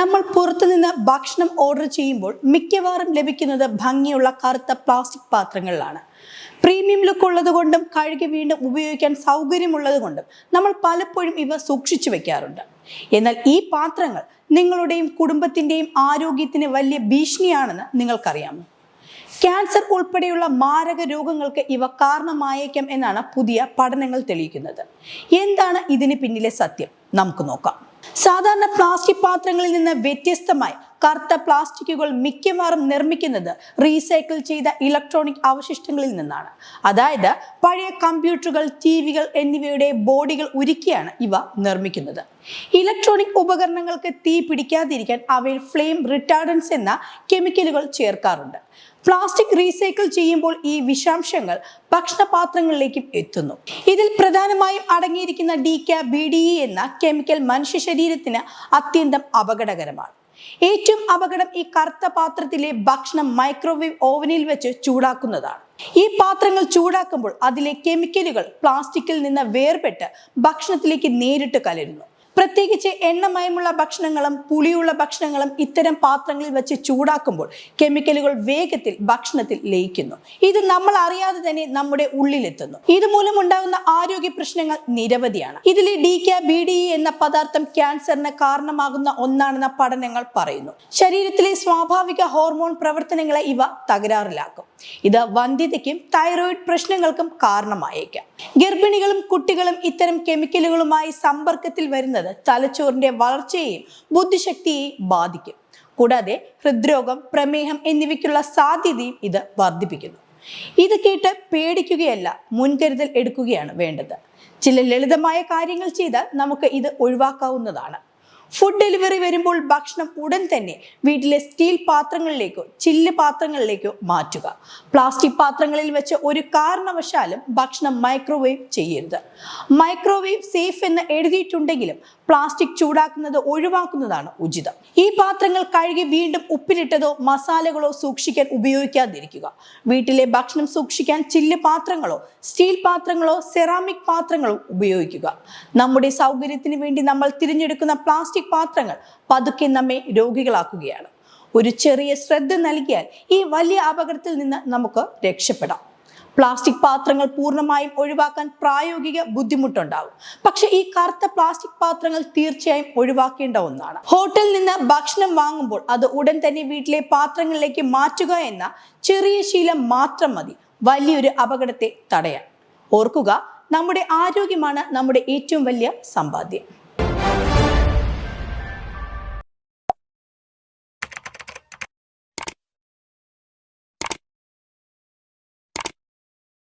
നമ്മൾ പുറത്തുനിന്ന് ഭക്ഷണം ഓർഡർ ചെയ്യുമ്പോൾ മിക്കവാറും ലഭിക്കുന്നത് ഭംഗിയുള്ള കറുത്ത പ്ലാസ്റ്റിക് പാത്രങ്ങളിലാണ്. പ്രീമിയം ലുക്ക് ഉള്ളതുകൊണ്ടും കഴുകി വീണ്ടും ഉപയോഗിക്കാൻ സൗകര്യമുള്ളത് കൊണ്ടും നമ്മൾ പലപ്പോഴും ഇവ സൂക്ഷിച്ചു വെക്കാറുണ്ട്. എന്നാൽ ഈ പാത്രങ്ങൾ നിങ്ങളുടെയും കുടുംബത്തിൻ്റെയും ആരോഗ്യത്തിന് വലിയ ഭീഷണിയാണെന്ന് നിങ്ങൾക്കറിയാമോ? ക്യാൻസർ ഉൾപ്പെടെയുള്ള മാരക രോഗങ്ങൾക്ക് ഇവ കാരണമായേക്കാം എന്നാണ് പുതിയ പഠനങ്ങൾ തെളിയിക്കുന്നത്. എന്താണ് ഇതിന് പിന്നിലെ സത്യം? നമുക്ക് നോക്കാം. സാധാരണ പ്ലാസ്റ്റിക് പാത്രങ്ങളിൽ നിന്ന് വ്യത്യസ്തമായി കറുത്ത പ്ലാസ്റ്റിക്കുകൾ മിക്കവാറും നിർമ്മിക്കുന്നത് റീസൈക്കിൾ ചെയ്ത ഇലക്ട്രോണിക് അവശിഷ്ടങ്ങളിൽ നിന്നാണ്. അതായത് പഴയ കമ്പ്യൂട്ടറുകൾ, ടിവികൾ എന്നിവയുടെ ബോഡികൾ ഉരുക്കിയാണ് ഇവ നിർമ്മിക്കുന്നത്. ഇലക്ട്രോണിക് ഉപകരണങ്ങൾക്ക് തീ പിടിക്കാതിരിക്കാൻ അവയിൽ ഫ്ലെയിം റിട്ടാർഡൻസ് എന്ന കെമിക്കലുകൾ ചേർക്കാറുണ്ട്. പ്ലാസ്റ്റിക് റീസൈക്കിൾ ചെയ്യുമ്പോൾ ഈ വിഷാംശങ്ങൾ ഭക്ഷണപാത്രങ്ങളിലേക്കും എത്തുന്നു. ഇതിൽ പ്രധാനമായും അടങ്ങിയിരിക്കുന്ന DCBDE എന്ന കെമിക്കൽ മനുഷ്യ ശരീരത്തിന് അത്യന്തം അപകടകരമാണ്. ഏറ്റവും അപകടം ഈ കറുത്ത പാത്രത്തിലെ ഭക്ഷണം മൈക്രോവേവ് ഓവനിൽ വെച്ച് ചൂടാക്കുന്നതാണ്. ഈ പാത്രങ്ങൾ ചൂടാക്കുമ്പോൾ അതിലെ കെമിക്കലുകൾ പ്ലാസ്റ്റിക്കിൽ നിന്ന് വേർപെട്ട് ഭക്ഷണത്തിലേക്ക് നേരിട്ട് കലരുന്നു. പ്രത്യേകിച്ച് എണ്ണമയമുള്ള ഭക്ഷണങ്ങളും പുളിയുള്ള ഭക്ഷണങ്ങളും ഇത്തരം പാത്രങ്ങളിൽ വെച്ച് ചൂടാക്കുമ്പോൾ കെമിക്കലുകൾ വേഗത്തിൽ ഭക്ഷണത്തിൽ ലയിക്കുന്നു. ഇത് നമ്മൾ അറിയാതെ തന്നെ നമ്മുടെ ഉള്ളിലെത്തുന്നു. ഇതുമൂലം ഉണ്ടാകുന്ന ആരോഗ്യ പ്രശ്നങ്ങൾ നിരവധിയാണ്. ഇതിലെ DCBDE എന്ന പദാർത്ഥം ക്യാൻസറിന് കാരണമാകുന്ന ഒന്നാണെന്ന പഠനങ്ങൾ പറയുന്നു. ശരീരത്തിലെ സ്വാഭാവിക ഹോർമോൺ പ്രവർത്തനങ്ങളെ ഇവ തകരാറിലാക്കും. ഇത് വന്ധ്യതയ്ക്കും തൈറോയിഡ് പ്രശ്നങ്ങൾക്കും കാരണമായേക്കാം. ഗർഭിണികളും കുട്ടികളും ഇത്തരം കെമിക്കലുകളുമായി സമ്പർക്കത്തിൽ വരുന്നത് തലച്ചോറിന്റെ വളർച്ചയെയും ബുദ്ധിശക്തിയെയും ബാധിക്കും. കൂടാതെ ഹൃദ്രോഗം, പ്രമേഹം എന്നിവയ്ക്കുള്ള സാധ്യതയും ഇത് വർദ്ധിപ്പിക്കുന്നു. ഇത് കേട്ട് പേടിക്കുകയല്ല, മുൻകരുതൽ എടുക്കുകയാണ് വേണ്ടത്. ചില ലളിതമായ കാര്യങ്ങൾ ചെയ്താൽ നമുക്ക് ഇത് ഒഴിവാക്കാവുന്നതാണ്. ഫുഡ് ഡെലിവറി വരുമ്പോൾ ഭക്ഷണം ഉടൻ തന്നെ വീട്ടിലെ സ്റ്റീൽ പാത്രങ്ങളിലേക്കോ ചില്ല് പാത്രങ്ങളിലേക്കോ മാറ്റുക. പ്ലാസ്റ്റിക് പാത്രങ്ങളിൽ വെച്ച് ഒരു കാരണവശാലും ഭക്ഷണം മൈക്രോവേവ് ചെയ്യരുത്. മൈക്രോവേവ് സേഫ് എന്ന് എഴുതിയിട്ടുണ്ടെങ്കിലും പ്ലാസ്റ്റിക് ചൂടാക്കുന്നത് ഒഴിവാക്കുന്നതാണ് ഉചിതം. ഈ പാത്രങ്ങൾ കഴുകി വീണ്ടും ഉപ്പിലിട്ടതോ മസാലകളോ സൂക്ഷിക്കാൻ ഉപയോഗിക്കാതിരിക്കുക. വീട്ടിലെ ഭക്ഷണം സൂക്ഷിക്കാൻ ചില്ല് പാത്രങ്ങളോ സ്റ്റീൽ പാത്രങ്ങളോ സെറാമിക് പാത്രങ്ങളോ ഉപയോഗിക്കുക. നമ്മുടെ സൗകര്യത്തിന് വേണ്ടി നമ്മൾ തിരഞ്ഞെടുക്കുന്ന പ്ലാസ്റ്റിക് പാത്രങ്ങൾ പതുക്കെ നമ്മെ രോഗികളാക്കുകയാണ്. ഒരു ചെറിയ ശ്രദ്ധ നൽകിയാൽ ഈ വലിയ അപകടത്തിൽ നിന്ന് നമുക്ക് രക്ഷപ്പെടാം. പ്ലാസ്റ്റിക് പാത്രങ്ങൾ പൂർണ്ണമായും ഒഴിവാക്കാൻ പ്രായോഗിക ബുദ്ധിമുട്ടുണ്ടാകും. പക്ഷെ ഈ കറുത്ത പ്ലാസ്റ്റിക് പാത്രങ്ങൾ തീർച്ചയായും ഒഴിവാക്കേണ്ട ഒന്നാണ്. ഹോട്ടലിൽ നിന്ന് ഭക്ഷണം വാങ്ങുമ്പോൾ അത് ഉടൻ തന്നെ വീട്ടിലെ പാത്രങ്ങളിലേക്ക് മാറ്റുക എന്ന ചെറിയ ശീലം മാത്രം മതി വലിയൊരു അപകടത്തെ തടയാൻ. ഓർക്കുക, നമ്മുടെ ആരോഗ്യമാണ് നമ്മുടെ ഏറ്റവും വലിയ സമ്പാദ്യം.